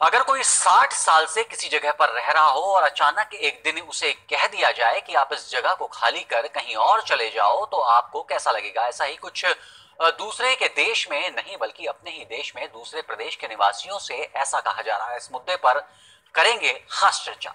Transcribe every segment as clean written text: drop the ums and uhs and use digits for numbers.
अगर कोई 60 साल से किसी जगह पर रह रहा हो और अचानक एक दिन उसे कह दिया जाए कि आप इस जगह को खाली कर कहीं और चले जाओ, तो आपको कैसा लगेगा? ऐसा ही कुछ दूसरे के देश में नहीं, बल्कि अपने ही देश में दूसरे प्रदेश के निवासियों से ऐसा कहा जा रहा है। इस मुद्दे पर करेंगे खास चर्चा।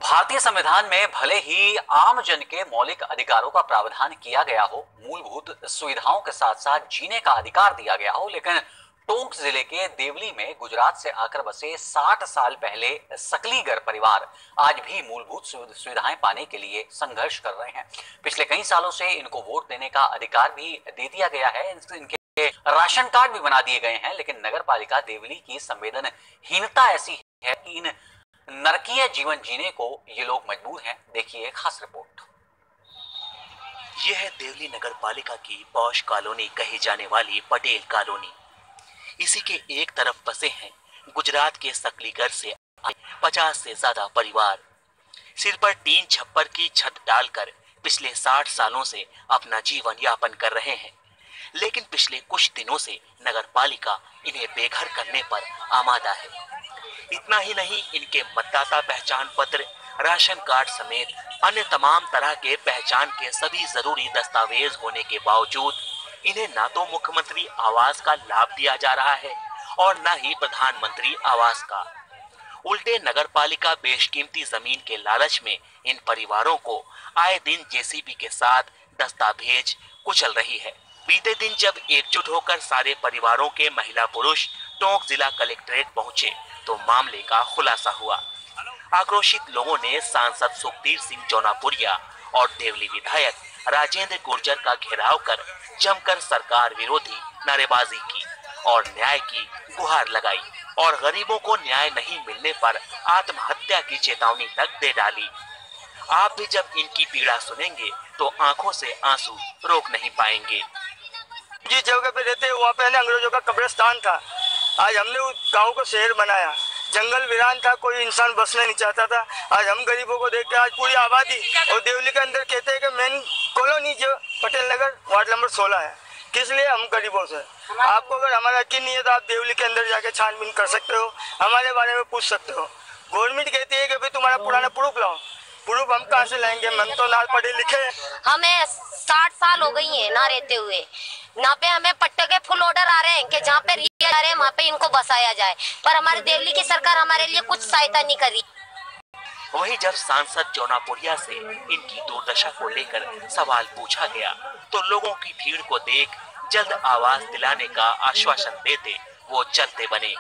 भारतीय संविधान में भले ही आम जन के मौलिक अधिकारों का प्रावधान किया गया हो, मूलभूत सुविधाओं के साथ साथ जीने का अधिकार दिया गया हो, लेकिन टोंक जिले के देवली में गुजरात से आकर बसे 60 साल पहले सकलीगर परिवार आज भी मूलभूत सुविधाएं पाने के लिए संघर्ष कर रहे हैं। पिछले कई सालों से इनको वोट देने का अधिकार भी दे दिया गया है, इनके राशन कार्ड भी बना दिए गए हैं, लेकिन नगर पालिका देवली की संवेदनहीनता ऐसी है कि इन नरकीय जीवन जीने को ये लोग मजबूर हैं। देखिए खास रिपोर्ट। यह है देवली नगर पालिका की पॉश कॉलोनी कही जाने वाली पटेल कॉलोनी। इसी के एक तरफ बसे हैं गुजरात के सकलीगर से आए 50 से ज्यादा परिवार। सिर पर टीन छप्पर की छत डालकर पिछले 60 सालों से अपना जीवन यापन कर रहे हैं, लेकिन पिछले कुछ दिनों से नगर पालिका इन्हें बेघर करने पर आमादा है। इतना ही नहीं, इनके मतदाता पहचान पत्र, राशन कार्ड समेत अन्य तमाम तरह के पहचान के सभी जरूरी दस्तावेज होने के बावजूद इन्हें ना तो मुख्यमंत्री आवास का लाभ दिया जा रहा है और न ही प्रधानमंत्री आवास का। उल्टे नगर पालिका बेशकीमती जमीन के लालच में इन परिवारों को आए दिन जेसीबी के साथ दस्तावेज कुचल रही है। बीते दिन जब एकजुट होकर सारे परिवारों के महिला पुरुष टोंक जिला कलेक्ट्रेट पहुंचे तो मामले का खुलासा हुआ। आक्रोशित लोगों ने सांसद सुखबीर सिंह जौनापुरिया और देवली विधायक राजेंद्र गुर्जर का घेराव कर जमकर सरकार विरोधी नारेबाजी की और न्याय की गुहार लगाई और गरीबों को न्याय नहीं मिलने पर आत्महत्या की चेतावनी तक दे डाली। आप भी जब इनकी पीड़ा सुनेंगे तो आंखों से आंसू रोक नहीं पाएंगे। जिस जगह पे रहते वहाँ पहले अंग्रेजों का कब्रिस्तान था, आज हमने उस गांव को शहर बनाया। जंगल वीरान था, कोई इंसान बसना नहीं चाहता था। आज हम गरीबों को देख के आज पूरी आबादी और देवली के अंदर कहते हैं कि मेन कॉलोनी जो पटेल नगर वार्ड नंबर 16 है, किस लिए? हम गरीबों से। आपको अगर हमारा यकीन नहीं है तो आप देवली के अंदर जाके छानबीन कर सकते हो, हमारे बारे में पूछ सकते हो। गवर्नमेंट कहती है कि भाई तुम्हारा पुराना प्रूफ लाओ। प्रूफ हम कहाँ से लाएंगे? हम तो ना पढ़े लिखे। हमें 60 साल हो गई है ना रहते हुए। यहाँ पे हमें पट्टे के फुल ऑर्डर आ रहे हैं कि जहाँ पे रिया जा रहे हैं वहाँ पे इनको बसाया जाए, पर हमारी देवली की सरकार हमारे लिए कुछ सहायता नहीं कर रही। वहीं जब सांसद जौनापुरिया से इनकी दुर्दशा को लेकर सवाल पूछा गया तो लोगों की भीड़ को देख जल्द आवाज दिलाने का आश्वासन देते वो चलते बने।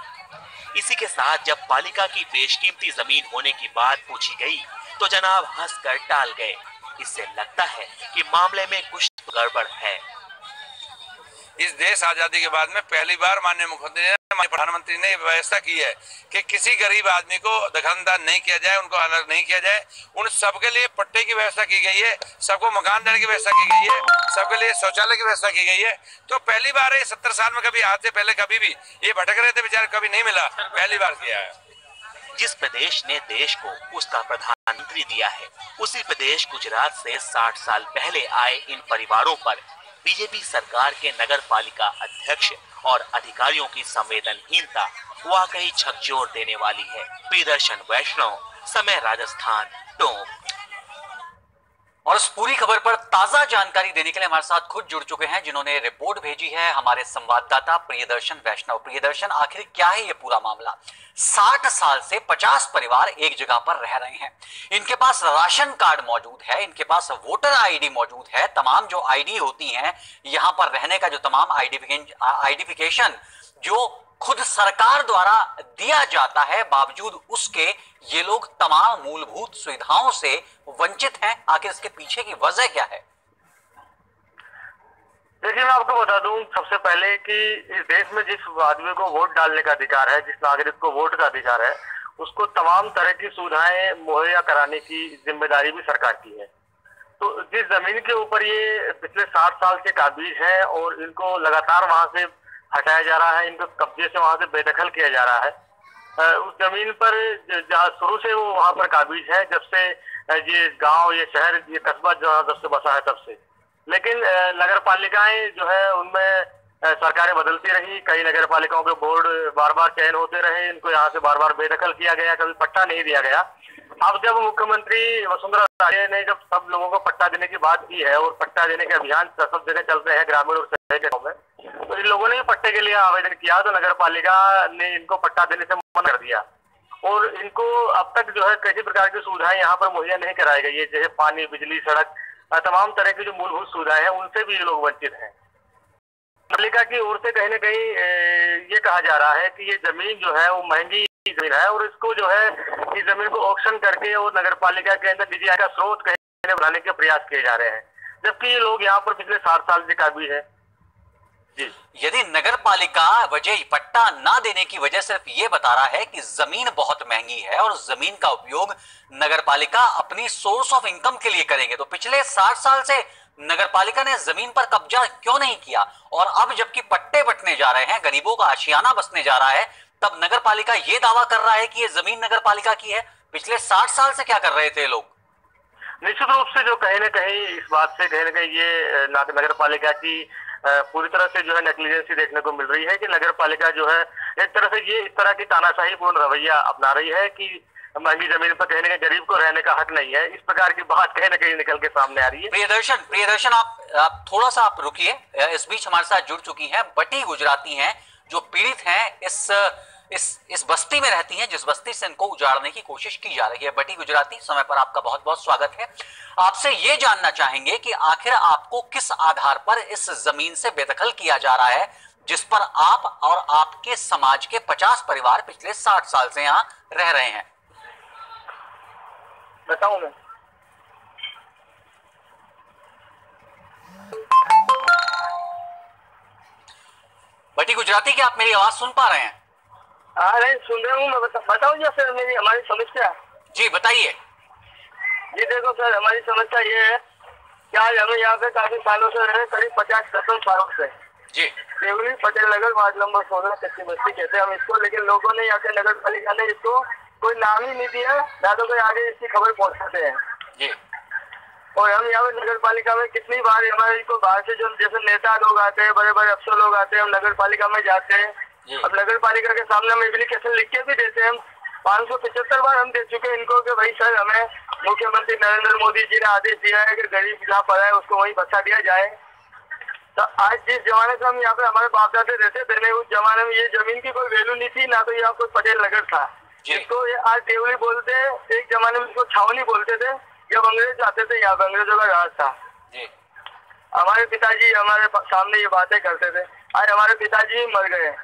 इसी के साथ जब पालिका की बेशकीमती जमीन होने की बात पूछी गई तो जनाब हंसकर टाल गए। इससे लगता है कि मामले में कुछ गड़बड़ है। इस देश आजादी के बाद में पहली बार माननीय मुख्यमंत्री ने, माननीय प्रधानमंत्री ने व्यवस्था की है कि किसी गरीब आदमी को दखलअंदाज नहीं किया जाए, उनको अलग नहीं किया जाए। उन सबके लिए पट्टे की व्यवस्था की गई है, सबको मकान देने की व्यवस्था की गई है, सबके लिए शौचालय की व्यवस्था की गई है। तो पहली बार है 70 साल में, कभी आज से पहले कभी भी ये भटक रहे थे बेचारे, कभी नहीं मिला, पहली बार किया है। जिस प्रदेश ने देश को उसका प्रधानमंत्री दिया है, उसी प्रदेश गुजरात से 60 साल पहले आए इन परिवारों पर बीजेपी सरकार के नगर पालिका अध्यक्ष और अधिकारियों की संवेदनहीनता वाकई झकझोर देने वाली है। प्रियदर्शन वैष्णव, समय राजस्थान, टोंक। और इस पूरी खबर पर ताजा जानकारी देने के लिए हमारे साथ खुद जुड़ चुके हैं, जिन्होंने रिपोर्ट भेजी है, हमारे संवाददाता प्रियदर्शन वैष्णव। प्रियदर्शन, आखिर क्या है ये पूरा मामला? 60 साल से 50 परिवार एक जगह पर रह रहे हैं। इनके पास राशन कार्ड मौजूद है, इनके पास वोटर आईडी मौजूद है, तमाम जो आईडी होती हैं यहां पर रहने का, जो तमाम आइडेंटिफिकेशन जो खुद सरकार द्वारा दिया जाता है, बावजूद उसके ये लोग तमाम मूलभूत सुविधाओं से वंचित हैं। आखिर इसके पीछे की वजह क्या है? देखिए, मैं आपको बता दूं सबसे पहले कि इस देश में जिस आदमी को वोट डालने का अधिकार है, जिस नागरिक को वोट का अधिकार है, उसको तमाम तरह की सुविधाएं मुहैया कराने की जिम्मेदारी भी सरकार की है। तो जिस जमीन के ऊपर ये पिछले 60 साल के काबिज है और इनको लगातार वहां से हटाया जा रहा है, इनको कब्जे से वहां से बेदखल किया जा रहा है, उस जमीन पर जहाँ शुरू से वो वहाँ पर काबिज है, जब से ये गांव, ये शहर, ये कस्बा जब से बसा है तब से। लेकिन नगर पालिकाएं जो है उनमें सरकारें बदलती रही, कई नगर पालिकाओं के बोर्ड बार बार चयन होते रहे, इनको यहाँ से बार बार बेदखल किया गया, कभी पट्टा नहीं दिया गया। अब जब मुख्यमंत्री वसुंधरा राजे ने जब सब लोगों को पट्टा देने की बात की है और पट्टा देने के अभियान सब जगह चल रहे हैं ग्रामीण और शहर के गाँव में, तो इन लोगों ने पट्टे के लिए आवेदन किया तो नगर पालिका ने इनको पट्टा देने से मना कर दिया और इनको अब तक जो है किसी प्रकार की सुविधाएं यहाँ पर मुहैया नहीं कराई गई है, जैसे पानी, बिजली, सड़क, तमाम तरह की जो मूलभूत सुविधाएं हैं उनसे भी ये लोग वंचित हैं। पालिका की ओर से कहीं न कहीं ये कहा जा रहा है कि ये जमीन जो है वो महंगी जमीन है और इसको जो है इस जमीन को ऑक्शन करके और नगर पालिका के अंदर निजी आय का स्रोत कहीं बनाने के प्रयास किए जा रहे हैं, जबकि ये लोग यहाँ पर पिछले 60 साल से काबिज है। यदि नगर पालिका वजह पट्टा ना देने की वजह सिर्फ ये बता रहा है कि जमीन बहुत महंगी है और जमीन का उपयोग नगर पालिका अपनी सोर्स ऑफ इनकम के लिए करेंगे, तो पिछले 60 साल से नगर पालिका ने जमीन पर कब्जा क्यों नहीं किया? और अब जबकि पट्टे बंटने जा रहे हैं, गरीबों का आशियाना बसने जा रहा है, तब नगर पालिका ये दावा कर रहा है कि ये जमीन नगर पालिका की है। पिछले 60 साल से क्या कर रहे थे लोग? निश्चित रूप से जो कहीं न कहीं इस बात से कहीं न कहीं ये नगर पालिका की पूरी तरह से जो है नेग्लिजेंसी देखने को मिल रही है कि नगर पालिका जो है एक तरह से ये इस तरह की तानाशाही पूर्ण रवैया अपना रही है कि महंगी जमीन पर कहीं न कहीं गरीब को रहने का हक नहीं है। इस प्रकार की बात कहीं न कहीं निकल के सामने आ रही है। प्रियदर्शन आप थोड़ा सा आप रुकिए। इस बीच हमारे साथ जुड़ चुकी हैं बटी गुजराती हैं जो पीड़ित हैं, इस बस्ती में रहती हैं जिस बस्ती से इनको उजाड़ने की कोशिश की जा रही है। बटी गुजराती, समय पर आपका बहुत बहुत स्वागत है। आपसे ये जानना चाहेंगे कि आखिर आपको किस आधार पर इस जमीन से बेदखल किया जा रहा है जिस पर आप और आपके समाज के 50 परिवार पिछले 60 साल से यहाँ रह रहे हैं? बताऊं मैं? बटी गुजराती, क्या आप मेरी आवाज सुन पा रहे हैं? नहीं सुन रहा हूँ मैं। बताऊं जो सर हमारी समस्या? जी बताइए। जी देखो सर, हमारी समस्या ये है कि आज हम यहाँ पे काफी सालों से रहे, करीब 50-55 सालों से। जी। देवली पटेल नगर, वार्ड नंबर 16, कच्ची बस्ती कहते हैं हम इसको, लेकिन लोगों ने यहाँ के नगर पालिका ने इसको कोई नाम ही नहीं दिया, ना तो कोई आगे इसकी खबर पहुँचाते हैं। जी। और हम यहाँ पे नगर पालिका में कितनी बार हमारे को बाहर से जो जैसे नेता लोग आते हैं, बड़े बड़े अफसर लोग आते हैं, हम नगर पालिका में जाते हैं। अब नगर पालिका के सामने हम एप्लीकेशन लिख के भी देते हैं। हम 575 बार हम दे चुके हैं इनको कि भाई सर हमें मुख्यमंत्री नरेंद्र मोदी जी ने आदेश दिया है कि गरीब जहाँ पड़ा है उसको वहीं बसा दिया जाए। तो आज जिस जमाने से हम यहाँ पे हमारे बाप दादे रहते थे, उस जमाने में ये जमीन की कोई वैल्यू नहीं थी, ना तो यहाँ कोई पटेल नगर था। इसको ये आज देवली बोलते हैं, एक जमाने में इसको छावनी बोलते थे जब अंग्रेज आते थे यहाँ पे, अंग्रेजों का राज था। हमारे पिताजी हमारे सामने ये बातें करते थे। आज हमारे पिताजी मर गए।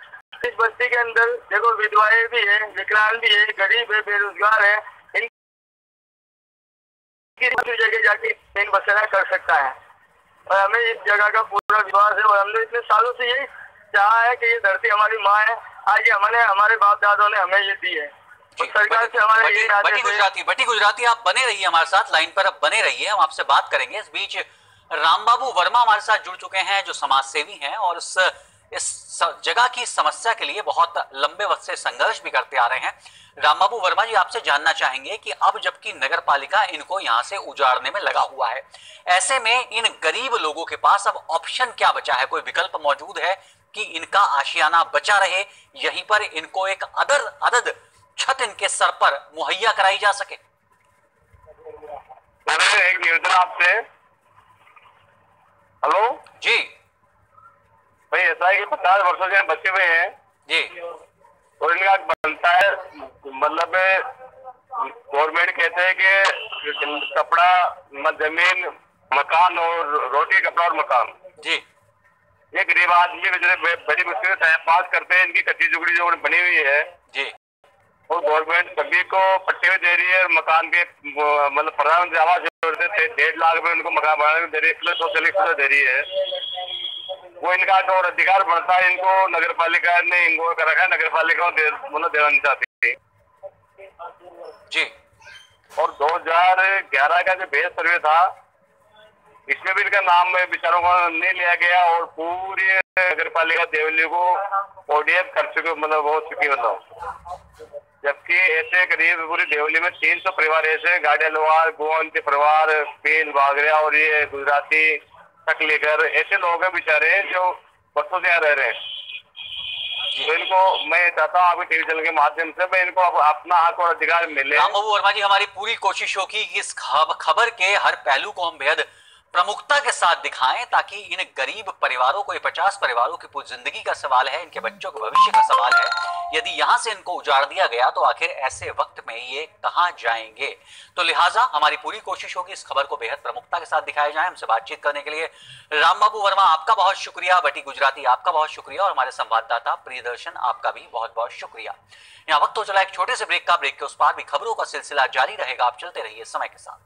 इस बस्ती के अंदर देखो विधवाएं भी है, विकलांग भी है, गरीब है, बेरोजगार है, इनकी जगह जाके इन बसेरा कर सकता है। और हमें इस जगह का पूरा विश्वास है और हमने इतने सालों से यही चाहा है कि ये धरती हमारी माँ है। आज ये हमारे बाप दादों ने हमें ये दी है। सरकार से हमारे बटी गुजराती आप बने रहिए हमारे साथ, लाइन पर अब बने रहिए, हम आपसे बात करेंगे। इस बीच रामबाबू वर्मा हमारे साथ जुड़ चुके हैं जो समाज सेवी हैं और इस जगह की समस्या के लिए बहुत लंबे वक्त से संघर्ष भी करते आ रहे हैं। रामबाबू वर्मा जी, आपसे जानना चाहेंगे कि अब जबकि नगर पालिका इनको यहां से उजाड़ने में लगा हुआ है, ऐसे में इन गरीब लोगों के पास अब ऑप्शन क्या बचा है? कोई विकल्प मौजूद है कि इनका आशियाना बचा रहे, यहीं पर इनको एक अदद छत इनके सर पर मुहैया कराई जा सके? एक निवेदन आपसे। हेलो जी भाई, ऐसा है कि 50 वर्षों से बचे हुए हैं जी, और इनका बनता है, मतलब गवर्नमेंट कहते हैं कि कपड़ा, जमीन, मकान और रोटी, कपड़ा और मकान। जी। ये गरीब आदमी बड़ी मुश्किल से टाइम पास करते हैं। इनकी कच्ची झुगड़ी जो बनी हुई है जी, और गवर्नमेंट सभी को पट्टे भी दे रही है। मकान के मतलब प्रधानमंत्री आवास योजना से 1.5 लाख में उनको मकान बनाने दे रही है, सोशल दे रही है। वो इनका जो अधिकार बनता है, इनको नगर पालिका ने इनको कर रखा है, नगर पालिका मतलब देना नहीं चाहती जी। और 2011 का जो बेस सर्वे था, इसमें भी इनका नाम विचारों को नहीं लिया गया और पूरी नगर पालिका देवली को ओडीएफ कर चुके, मतलब हो चुकी। मतलब जबकि ऐसे करीब पूरी देवली में 300 परिवार ऐसे गाड़ियालवार, गोवंती परिवार, पील बागरिया और ये गुजराती तकलीगर ऐसे लोग हैं बेचारे जो बरसों से यहाँ रह रहे हैं। तो इनको मैं चाहता हूँ आपके टीवी चैनल के माध्यम से मैं इनको अपना हक और अधिकार मिले। रामबाबू वर्मा जी, हमारी पूरी कोशिश होगी कि इस खबर के हर पहलू को हम बेहद प्रमुखता के साथ दिखाएं ताकि इन गरीब परिवारों को, ये 50 परिवारों की पूरी जिंदगी का सवाल है, इनके बच्चों के भविष्य का सवाल है। यदि यहां से इनको उजाड़ दिया गया तो आखिर ऐसे वक्त में ये कहां जाएंगे। तो लिहाजा हमारी पूरी कोशिश होगी इस खबर को बेहद प्रमुखता के साथ दिखाया जाए। हमसे बातचीत करने के लिए रामबाबू वर्मा आपका बहुत शुक्रिया, बटी गुजराती आपका बहुत शुक्रिया और हमारे संवाददाता प्रियदर्शन आपका भी बहुत बहुत शुक्रिया। यहाँ वक्त हो चला एक छोटे से ब्रेक का। ब्रेक के उस पार भी खबरों का सिलसिला जारी रहेगा। आप चलते रहिए समय के साथ।